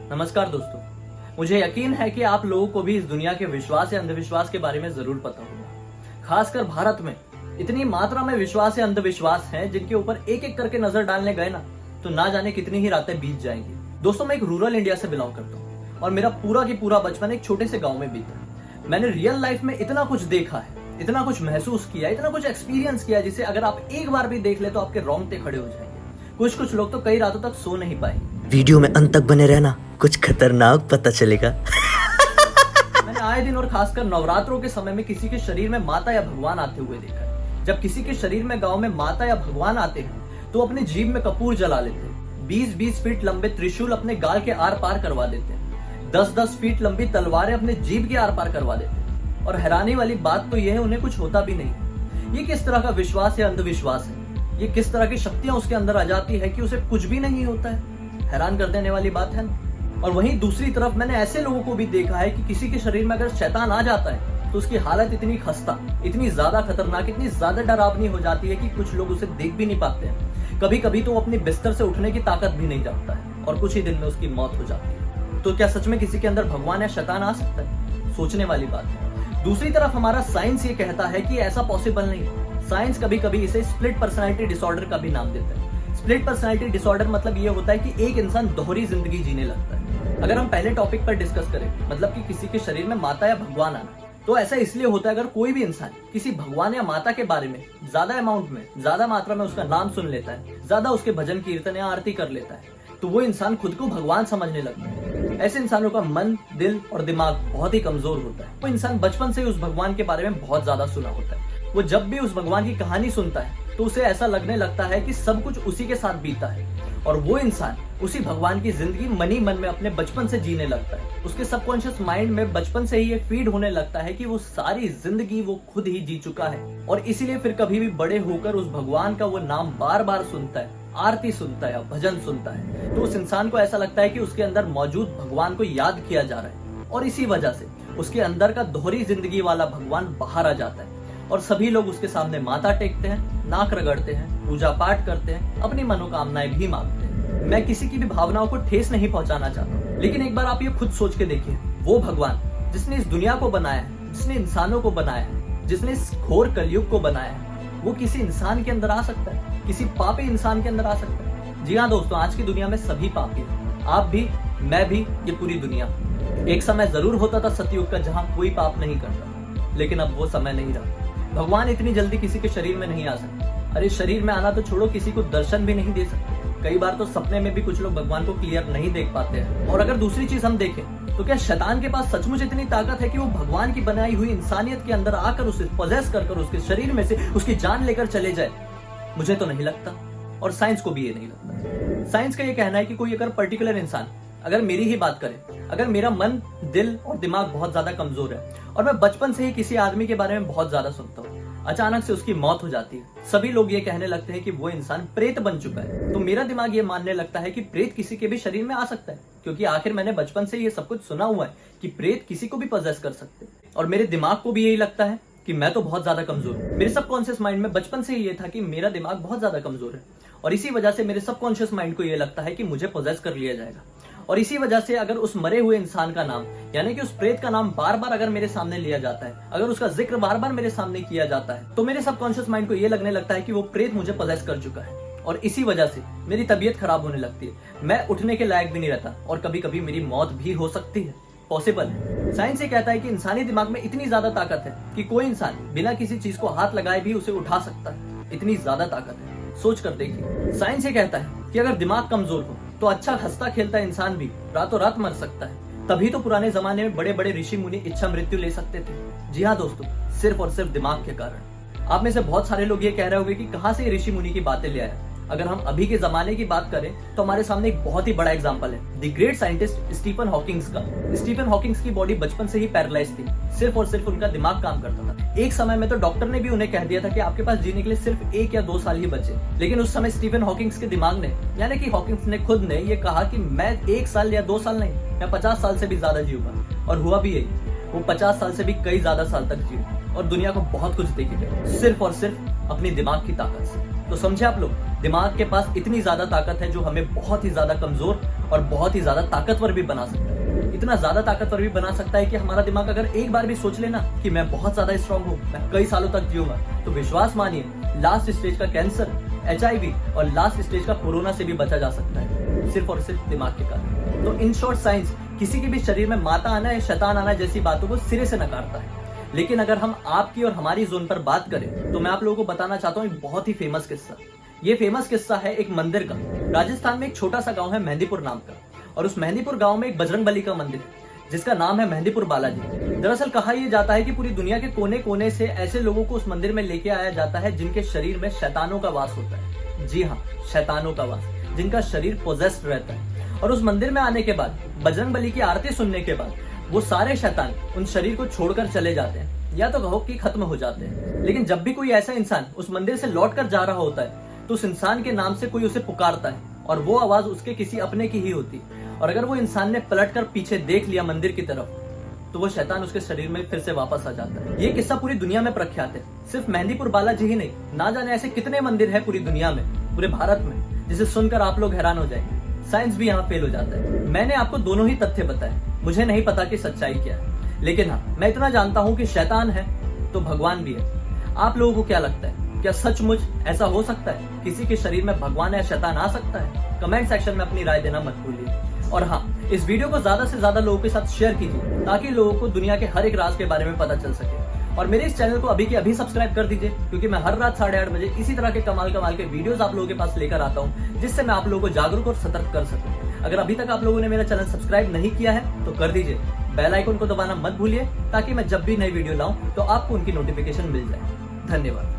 नमस्कार दोस्तों, मुझे यकीन है कि आप लोगों को भी इस दुनिया के विश्वास या अंधविश्वास के बारे में जरूर पता होगा। खासकर भारत में इतनी मात्रा में विश्वास या अंधविश्वास हैं जिनके ऊपर एक एक करके नजर डालने गए ना तो ना जाने कितनी ही रातें बीत जाएंगी। दोस्तों, मैं एक रूरल इंडिया से बिलोंग करता हूँ और मेरा पूरा की पूरा बचपन एक छोटे से गाँव में बीता। मैंने रियल लाइफ में इतना कुछ देखा है, इतना कुछ महसूस किया, इतना कुछ एक्सपीरियंस किया जिसे अगर आप एक बार भी देख ले तो आपके रोंगटे खड़े हो जाएंगे। कुछ लोग तो कई रातों तक सो नहीं पाएंगे। वीडियो में अंत तक बने रहना, कुछ खतरनाक पता चलेगा। मैंने आए दिन और खासकर नवरात्रों के समय में किसी के शरीर में माता या भगवान आते हुए देखा है। जब किसी के शरीर में गांव में माता या भगवान आते हैं तो अपने जीभ में कपूर जला लेते हैं। 20-20 फीट लंबे त्रिशूल अपने गाल के आर पार करवा देते हैं। 10-10 फीट लंबी तलवारें अपने जीभ के आर पार करवा देते हैं। और हैरानी वाली बात तो यह है, उन्हें कुछ होता भी नहीं। ये किस तरह का विश्वास या अंधविश्वास है? ये किस तरह की शक्तियां उसके अंदर आ जाती है कि उसे कुछ भी नहीं होता है? हैरान कर देने वाली बात है ना। और वहीं दूसरी तरफ मैंने ऐसे लोगों को भी देखा है कि किसी के शरीर में अगर शैतान आ जाता है तो उसकी हालत इतनी खस्ता, इतनी ज्यादा खतरनाक, इतनी ज्यादा डरावनी हो जाती है कि कुछ लोग उसे देख भी नहीं पाते हैं। कभी कभी तो वो अपने बिस्तर से उठने की ताकत भी नहीं रखता है और कुछ ही दिन में उसकी मौत हो जाती है। तो क्या सच में किसी के अंदर भगवान या शैतान आ सकता है? सोचने वाली बात है। दूसरी तरफ हमारा साइंस ये कहता है कि ऐसा पॉसिबल नहीं है। साइंस कभी कभी इसे स्प्लिट पर्सनालिटी डिसऑर्डर का भी नाम देता है। स्प्लिट पर्सनालिटी डिसऑर्डर मतलब ये होता है कि एक इंसान दोहरी जिंदगी जीने लगता है। अगर हम पहले टॉपिक पर डिस्कस करें, मतलब कि किसी के शरीर में माता या भगवान आना, तो ऐसा इसलिए होता है अगर कोई भी इंसान किसी भगवान या माता के बारे में ज्यादा अमाउंट में, ज्यादा मात्रा में उसका नाम सुन लेता है, ज्यादा उसके भजन कीर्तन या आरती कर लेता है, तो वो इंसान खुद को भगवान समझने लगता है। ऐसे इंसानों का मन, दिल और दिमाग बहुत ही कमजोर होता है। वो इंसान बचपन से ही उस भगवान के बारे में बहुत ज्यादा सुना होता है। वो जब भी उस भगवान की कहानी सुनता है तो उसे ऐसा लगने लगता है कि सब कुछ उसी के साथ बीता है और वो इंसान उसी भगवान की जिंदगी मन ही मन में अपने बचपन से जीने लगता है। उसके सबकॉन्शियस माइंड में बचपन से ही ये फीड होने लगता है कि वो सारी जिंदगी वो खुद ही जी चुका है और इसीलिए फिर कभी भी बड़े होकर उस भगवान का वो नाम बार बार सुनता है, आरती सुनता है, भजन सुनता है, तो उस इंसान को ऐसा लगता है कि उसके अंदर मौजूद भगवान को याद किया जा रहा है और इसी वजह से उसके अंदर का दोहरी जिंदगी वाला भगवान बाहर आ जाता है और सभी लोग उसके सामने माथा टेकते हैं, नाक रगड़ते हैं, पूजा पाठ करते हैं, अपनी मनोकामनाएं भी मांगते हैं। मैं किसी की भी भावनाओं को ठेस नहीं पहुंचाना चाहता, लेकिन एक बार आप ये खुद सोच के देखिए, वो भगवान जिसने इस दुनिया को बनाया है, जिसने इंसानों को बनाया है, जिसने इस घोर कलयुग को बनाया है, वो किसी इंसान के अंदर आ सकता है? किसी पापी इंसान के अंदर आ सकता है? जी हाँ दोस्तों, आज की दुनिया में सभी पापी हैं। आप भी, मैं भी, ये पूरी दुनिया। एक समय जरूर होता था सतयुग का जहाँ कोई पाप नहीं करता था, लेकिन अब वो समय नहीं रहा। भगवान इतनी जल्दी किसी के शरीर में नहीं आ सकते। अरे शरीर में आना तो छोड़ो, किसी को दर्शन भी नहीं दे सकते। कई बार तो सपने में भी कुछ लोग भगवान को क्लियर नहीं देख पाते हैं। और अगर दूसरी चीज हम देखें तो क्या शैतान के पास सचमुच इतनी ताकत है कि वो भगवान की बनाई हुई इंसानियत के अंदर आकर उसे पजेस कर उसके शरीर में से उसकी जान लेकर चले जाए? मुझे तो नहीं लगता और साइंस को भी ये नहीं लगता। साइंस का ये कहना है कि कोई अगर पर्टिकुलर इंसान, अगर मेरी ही बात करें, अगर मेरा मन, दिल और दिमाग बहुत ज्यादा कमजोर है और मैं बचपन से ही किसी आदमी के बारे में बहुत ज्यादा सुनता हूँ, अचानक से उसकी मौत हो जाती है, सभी लोग ये कहने लगते हैं कि वो इंसान प्रेत बन चुका है, तो मेरा दिमाग ये मानने लगता है कि प्रेत किसी के भी शरीर में आ सकता है, क्योंकि आखिर मैंने बचपन से ये सब कुछ सुना हुआ है कि प्रेत किसी को भी पजेस कर सकते हैं। और मेरे दिमाग को भी यही लगता है कि मैं तो बहुत ज्यादा कमजोर हूँ। मेरे सबकॉन्शियस माइंड में बचपन से ये था कि मेरा दिमाग बहुत ज्यादा कमजोर है और इसी वजह से मेरे सबकॉन्शियस माइंड को ये लगता है कि मुझे पजेस कर लिया जाएगा। और इसी वजह से अगर उस मरे हुए इंसान का नाम, यानी कि उस प्रेत का नाम बार बार अगर मेरे सामने लिया जाता है, अगर उसका जिक्र बार बार मेरे सामने किया जाता है, तो मेरे सबकॉन्शियस माइंड को ये लगने लगता है कि वो प्रेत मुझे पजेस कर चुका है और इसी वजह से मेरी तबीयत खराब होने लगती है। मैं उठने के लायक भी नहीं रहता और कभी कभी मेरी मौत भी हो सकती है। पॉसिबल है। साइंस ये कहता है कि इंसानी दिमाग में इतनी ज्यादा ताकत है कि कोई इंसान बिना किसी चीज को हाथ लगाए भी उसे उठा सकता है। इतनी ज्यादा ताकत है, सोच कर देखिए। साइंस ये कहता है कि अगर दिमाग कमजोर हो तो अच्छा हंसता खेलता इंसान भी रातों रात मर सकता है। तभी तो पुराने जमाने में बड़े बड़े ऋषि मुनि इच्छा मृत्यु ले सकते थे। जी हाँ दोस्तों, सिर्फ और सिर्फ दिमाग के कारण। आप में से बहुत सारे लोग ये कह रहे होंगे कि कहां से ऋषि मुनि की बातें ले आया। अगर हम अभी के जमाने की बात करें तो हमारे सामने एक बहुत ही बड़ा एग्जांपल है the great scientist Stephen Hawkings का। स्टीफन हॉकिंग्स की बॉडी बचपन से ही पैरालाइज थी, सिर्फ और सिर्फ उनका दिमाग काम करता था। एक समय में तो डॉक्टर ने भी उन्हें कह दिया था कि आपके पास जीने के लिए सिर्फ 1 या 2 साल ही बचे। लेकिन उस समय स्टीफन हॉकिंग्स के दिमाग ने, यानी कि हॉकिंग्स ने खुद ने ये कहा कि मैं 1 साल या 2 साल नहीं, मैं 50 साल से भी ज्यादा जीऊंगा। और हुआ भी यही, वो 50 साल से भी कई ज्यादा साल तक जिए और दुनिया को बहुत कुछ देखे गए, सिर्फ और सिर्फ अपनी दिमाग की ताकत से। तो समझे आप लोग, दिमाग के पास इतनी ज्यादा ताकत है जो हमें बहुत ही ज्यादा कमजोर और बहुत ही ज्यादा ताकतवर भी बना सकता है। इतना ज्यादा ताकतवर भी बना सकता है कि हमारा दिमाग अगर एक बार भी सोच लेना कि मैं बहुत ज्यादा स्ट्रांग हूँ, मैं कई सालों तक जीऊंगा, तो विश्वास मानिए लास्ट स्टेज का कैंसर, HIV और लास्ट स्टेज का कोरोना से भी बचा जा सकता है, सिर्फ और सिर्फ दिमाग के कारण। तो इन शॉर्ट साइंस किसी के भी शरीर में माता आना या शैतान आना जैसी बातों को सिरे से नकारता है। लेकिन अगर हम आपकी और हमारी जोन पर बात करें तो मैं आप लोगों को बताना चाहता हूँ एक बहुत ही फेमस किस्सा। ये फेमस किस्सा है एक मंदिर का। राजस्थान में एक छोटा सा गांव है मेहंदीपुर नाम का, और उस मेहंदीपुर गांव में एक बजरंगबली का मंदिर है जिसका नाम है मेहंदीपुर बालाजी। दरअसल कहा यह जाता है कि पूरी दुनिया के कोने कोने से ऐसे लोगों को उस मंदिर में लेके आया जाता है जिनके शरीर में शैतानों का वास होता है। जी हाँ, शैतानों का वास, जिनका शरीर पोजेस्ड रहता है। और उस मंदिर में आने के बाद, बजरंगबली की आरती सुनने के बाद, वो सारे शैतान उन शरीर को छोड़कर चले जाते हैं, या तो कहो कि खत्म हो जाते हैं। लेकिन जब भी कोई ऐसा इंसान उस मंदिर से लौट कर जा रहा होता है तो उस इंसान के नाम से कोई उसे पुकारता है, और वो आवाज उसके किसी अपने की ही होती। और अगर वो इंसान ने पलटकर पीछे देख लिया मंदिर की तरफ, तो वो शैतान उसके शरीर में फिर से वापस आ जाता है। ये किस्सा पूरी दुनिया में प्रख्यात है। सिर्फ मेहंदीपुर बालाजी ही नहीं, ना जाने ऐसे कितने मंदिर है पूरी दुनिया में, पूरे भारत में, जिसे सुनकर आप लोग हैरान हो जाएंगे। साइंस भी यहाँ फेल हो जाता है। मैंने आपको दोनों ही तथ्य बताए, मुझे नहीं पता कि सच्चाई क्या है, लेकिन हाँ, मैं इतना जानता हूँ कि शैतान है तो भगवान भी है। आप लोगों को क्या लगता है, क्या सचमुच ऐसा हो सकता है? किसी के शरीर में भगवान या शैतान आ सकता है? कमेंट सेक्शन में अपनी राय देना मत भूलिए। और हाँ, इस वीडियो को ज्यादा से ज्यादा लोगों के साथ शेयर कीजिए ताकि लोगों को दुनिया के हर एक राज के बारे में पता चल सके। और मेरे इस चैनल को अभी के अभी सब्सक्राइब कर दीजिए, क्योंकि मैं हर रात 8:30 बजे इसी तरह के कमाल के वीडियोस आप लोगों के पास लेकर आता हूँ, जिससे मैं आप लोगों को जागरूक और सतर्क कर सकूं। अगर अभी तक आप लोगों ने मेरा चैनल सब्सक्राइब नहीं किया है तो कर दीजिए, बेल आइकन को दबाना मत भूलिए, ताकि मैं जब भी नई वीडियो लाऊं तो आपको उनकी नोटिफिकेशन मिल जाए। धन्यवाद।